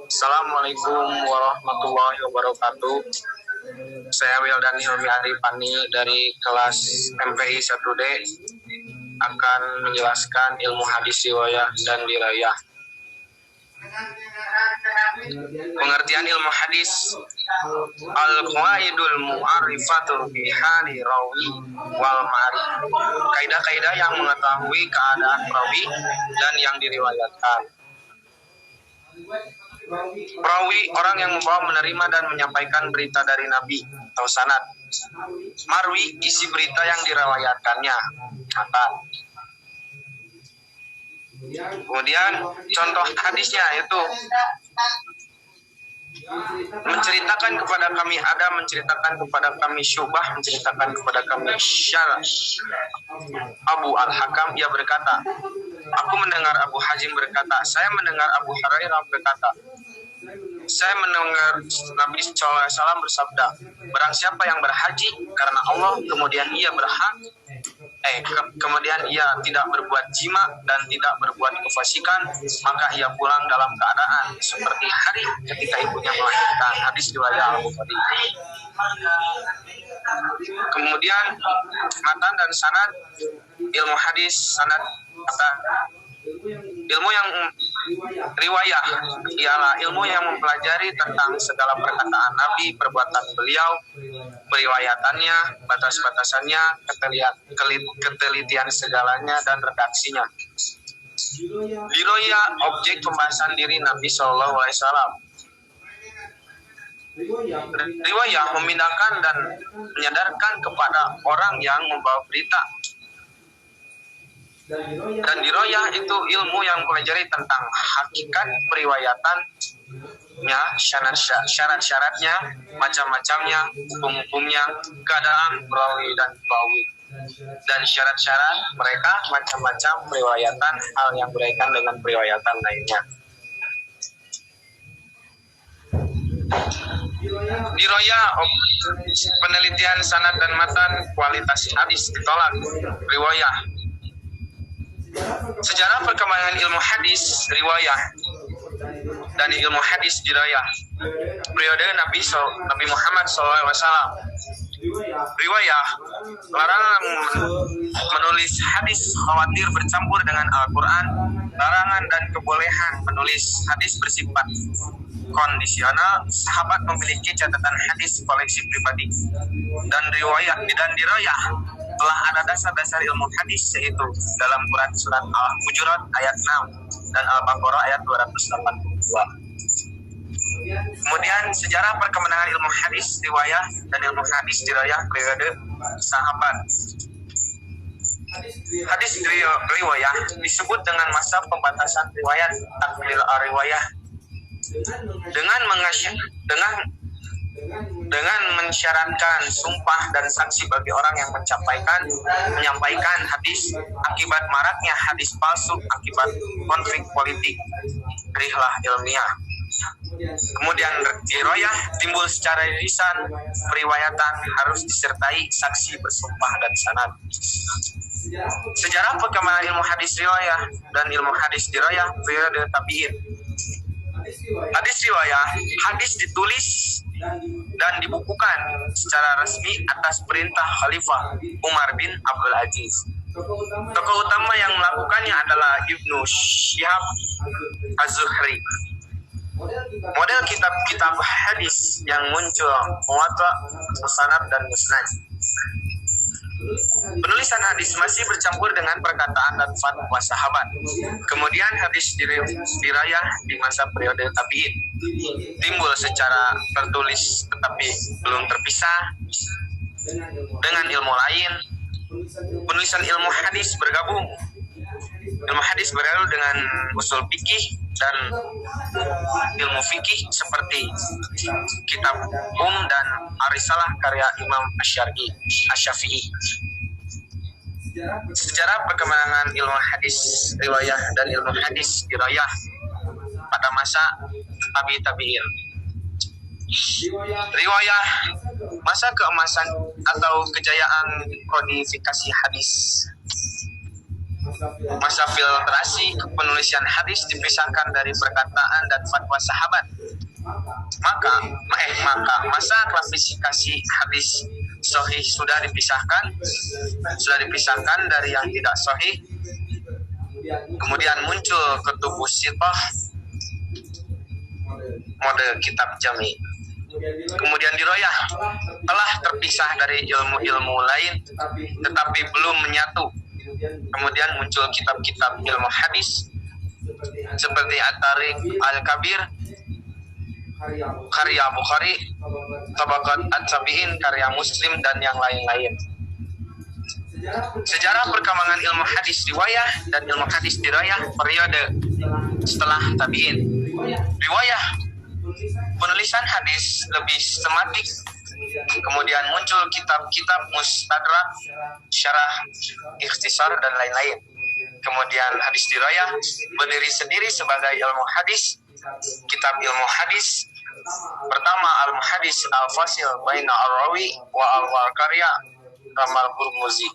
Assalamualaikum warahmatullahi wabarakatuh. Saya Wildan Hilmi Arifani dari kelas MPI 1D akan menjelaskan ilmu hadis riwayah dan dirayah. Pengertian ilmu hadis: al-qawaidul mu'arrifatul bihali rawi wal ma'rif. Kaidah-kaidah yang mengetahui keadaan rawi dan yang diriwayatkan. Perawi, orang yang membawa, menerima dan menyampaikan berita dari Nabi atau sanad. Marwi, isi berita yang diriwayatkannya. Kemudian contoh hadisnya yaitu menceritakan kepada kami Adam, menceritakan kepada kami Syu'bah, menceritakan kepada kami Syarah Abu Al-Hakam. Ia berkata, aku mendengar Abu Hazim berkata, saya mendengar Abu Hurairah berkata, saya mendengar Nabi SAW bersabda, barang siapa yang berhaji karena Allah, kemudian ia kemudian ia tidak berbuat jima dan tidak berbuat kefasikan, maka ia pulang dalam keadaan seperti hari ketika ibunya melahirkan. Hadis riwayat Al-Bukhari. Kemudian matan dan sanad. Ilmu hadis sanad ilmu yang riwayah ialah ilmu yang mempelajari tentang segala perkataan Nabi, perbuatan beliau, periwayatannya, batas-batasannya, ketelitian segalanya, dan redaksinya. Diroya, objek pembahasan diri Nabi SAW. Riwayah memindahkan dan menyadarkan kepada orang yang membawa berita. Dan diroyah itu ilmu yang mempelajari tentang hakikat periwayatannya, syarat-syaratnya, macam-macamnya, hukum-hukumnya, keadaan perawi dan perawi, dan syarat-syarat mereka, macam-macam periwayatan, hal yang berkaitan dengan periwayatan lainnya. Diroyah, penelitian sanad dan matan, kualitas hadis ditolak. Riwayah, sejarah perkembangan ilmu hadis riwayah dan ilmu hadis dirayah. Periode Nabi Muhammad SAW. Riwayah, larangan menulis hadis khawatir bercampur dengan Al-Quran. Larangan dan kebolehan menulis hadis bersifat kondisional. Sahabat memiliki catatan hadis koleksi pribadi. Dan dirayah telah ada dasar-dasar ilmu hadis, yaitu dalam Quran surat Al-Hujurat ayat 6 dan Al-Baqarah ayat 282. Kemudian sejarah perkembangan ilmu hadis riwayah dan ilmu hadis dirayah periode sahabat. Hadis riwayah disebut dengan masa pembatasan riwayat taklil riwayah dengan mensyaratkan sumpah dan saksi bagi orang yang menyampaikan hadis akibat maraknya hadis palsu akibat konflik politik, rihlah ilmiah. Kemudian riwayah timbul secara lisan, periwayatan harus disertai saksi bersumpah dan sanad. Sejarah perkembangan ilmu hadis riwayah dan ilmu hadis dirayah periode tabi'in. Hadis riwayah, hadis ditulis dan dibukukan secara resmi atas perintah Khalifah Umar bin Abdul Aziz. Tokoh utama yang melakukannya adalah Ibnu Syihab Az-Zuhri. Model kitab-kitab hadis yang muncul Muwatta, Musnad dan Musnad. Penulisan hadis masih bercampur dengan perkataan dan fatwa sahabat. Kemudian hadis dirayah di masa periode tabi'in timbul secara tertulis tetapi belum terpisah dengan ilmu lain. Penulisan ilmu hadis bergabung. Ilmu hadis bergabung dengan usul fikih dan ilmu fikih seperti kitab dan Ar-Risalah karya Imam Asy-Syafi'i. Sejarah perkembangan ilmu hadis riwayah dan ilmu hadis dirayah pada masa tabi'in. Riwayah, masa keemasan atau kejayaan kodifikasi hadis. Masa filtrasi penulisan hadis dipisahkan dari perkataan dan fatwa sahabat. Maka masa klasifikasi hadis sahih sudah dipisahkan dari yang tidak sahih. Kemudian muncul kutubus sithah, mode kitab jami. Kemudian diroyah telah terpisah dari ilmu-ilmu lain tetapi belum menyatu. Kemudian muncul kitab-kitab ilmu hadis seperti At-Tariq Al-Kabir, karya Bukhari, Tabaqat At-Tabi'in, karya Muslim, dan yang lain-lain. Sejarah perkembangan ilmu hadis riwayah dan ilmu hadis dirayah periode setelah tabi'in. Riwayah penulisan hadis lebih sistematik. Kemudian muncul kitab-kitab mustadrak, syarah, ikhtisar, dan lain-lain. Kemudian hadis dirayah berdiri sendiri sebagai ilmu hadis. Kitab ilmu hadis pertama al-muhadis al-fasil baina ar-rawi wa al-karya Kamal Hurmuzi.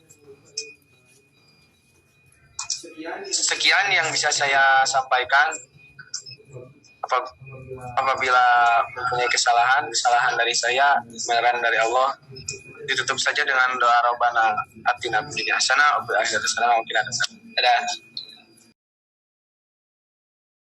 Sekian yang bisa saya sampaikan. Apabila mempunyai kesalahan dari saya, kebenaran dari Allah, ditutup saja dengan doa Rabbana atina fid dunya hasanah wa fil akhirati hasanah wa qina adzabannar. Dadah.